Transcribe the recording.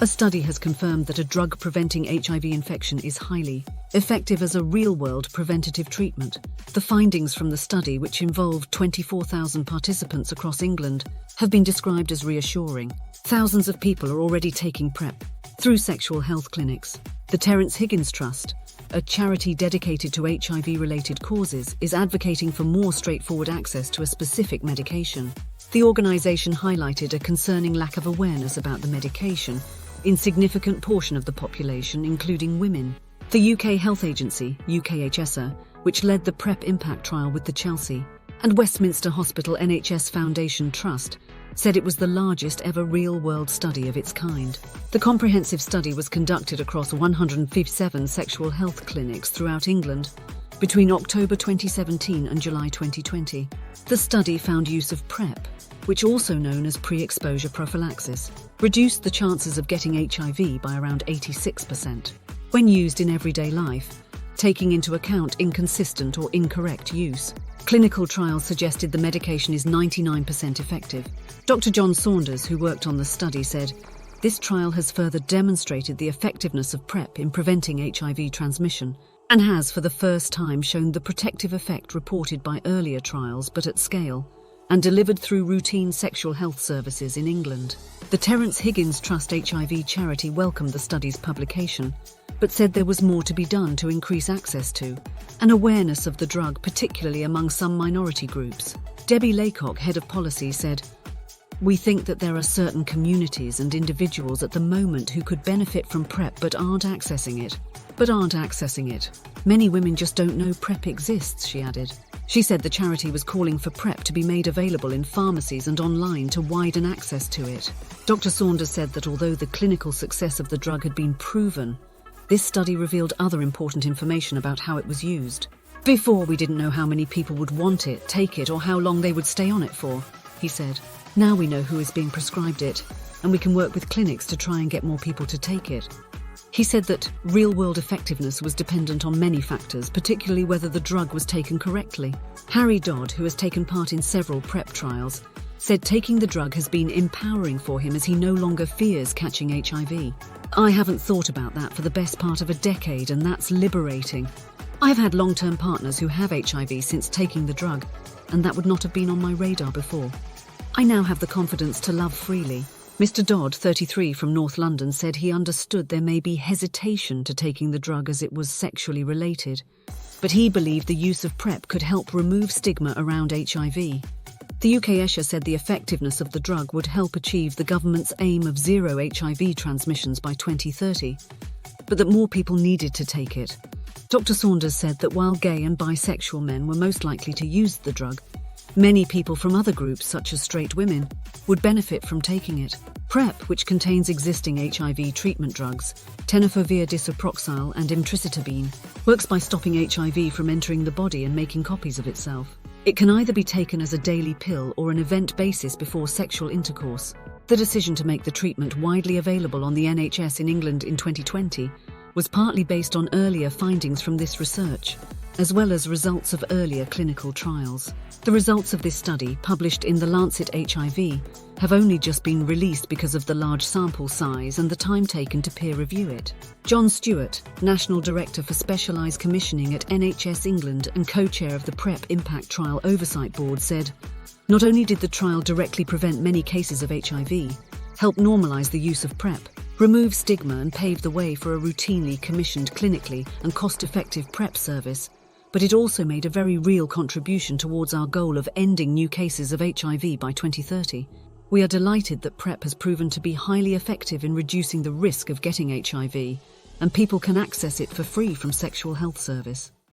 A study has confirmed that a drug preventing HIV infection is highly effective as a real-world preventative treatment. The findings from the study, which involved 24,000 participants across England, have been described as reassuring. Thousands of people are already taking PrEP through sexual health clinics. The Terence Higgins Trust, a charity dedicated to HIV-related causes, is advocating for more straightforward access to a specific medication. The organisation highlighted a concerning lack of awareness about the medication in significant portion of the population, including women. The UK health agency, 𝗬𝗓𝗣𝗑𝗧, which led the PrEP impact trial with the 𝗓𝗢𝗣𝗑𝗘 and Westminster Hospital NHS Foundation Trust, said it was the largest ever real-world study of its kind. The comprehensive study was conducted across 157 sexual health clinics throughout England between October 2017 and July 2020. The study found use of PrEP, which also known as pre-exposure prophylaxis, reduced the chances of getting HIV by around 86% when used in everyday life, taking into account inconsistent or incorrect use. Clinical trials suggested the medication is 99% effective. Dr. John Saunders, who worked on the study, said, "This trial has further demonstrated the effectiveness of PrEP in preventing HIV transmission and has for the first time shown the protective effect reported by earlier trials but at scale and delivered through routine sexual health services in England." The Terence Higgins Trust HIV charity welcomed the study's publication, but said there was more to be done to increase access to and awareness of the drug, particularly among some minority groups. Debbie Laycock, head of policy, said, "We think that there are certain communities and individuals at the moment who could benefit from PrEP but aren't accessing it. Many women just don't know PrEP exists," she added. She said the charity was calling for PrEP to be made available in pharmacies and online to widen access to it. Dr. Saunders said that although the clinical success of the drug had been proven, this study revealed other important information about how it was used. "Before, we didn't know how many people would want it, take it, or how long they would stay on it for," he said. "Now we know who is being prescribed it, and we can work with clinics to try and get more people to take it." He said that real-world effectiveness was dependent on many factors, particularly whether the drug was taken correctly. Harry Dodd, who has taken part in several PrEP trials, said taking the drug has been empowering for him as he no longer fears catching HIV. "I haven't thought about that for the best part of a decade, and that's liberating. I've had long-term partners who have HIV since taking the drug, and that would not have been on my radar before. I now have the confidence to love freely." Mr. Dodd, 33, from North London, said he understood there may be hesitation to taking the drug as it was sexually related, but he believed the use of PrEP could help remove stigma around HIV. The 𝗬𝗓𝗣𝗑𝗧 said the effectiveness of the drug would help achieve the government's aim of zero HIV transmissions by 2030, but that more people needed to take it. Dr. Saunders said that while gay and bisexual men were most likely to use the drug, many people from other groups, such as straight women, would benefit from taking it. PrEP, which contains existing HIV treatment drugs, tenofovir disoproxil and emtricitabine, works by stopping HIV from entering the body and making copies of itself. It can either be taken as a daily pill or an event basis before sexual intercourse. The decision to make the treatment widely available on the NHS in England in 2020 was partly based on earlier findings from this research, as well as results of earlier clinical trials. The results of this study, published in The Lancet HIV, have only just been released because of the large sample size and the time taken to peer review it. John 𝗓𝗏𝗓, National Director for Specialised Commissioning at NHS England and co-chair of the PrEP Impact Trial Oversight Board, said, "Not only did the trial directly prevent many cases of HIV, help normalise the use of PrEP, remove stigma and pave the way for a routinely commissioned clinically and cost-effective PrEP service, but it also made a very real contribution towards our goal of ending new cases of HIV by 2030. We are delighted that PrEP has proven to be highly effective in reducing the risk of getting HIV, and people can access it for free from Sexual Health Service."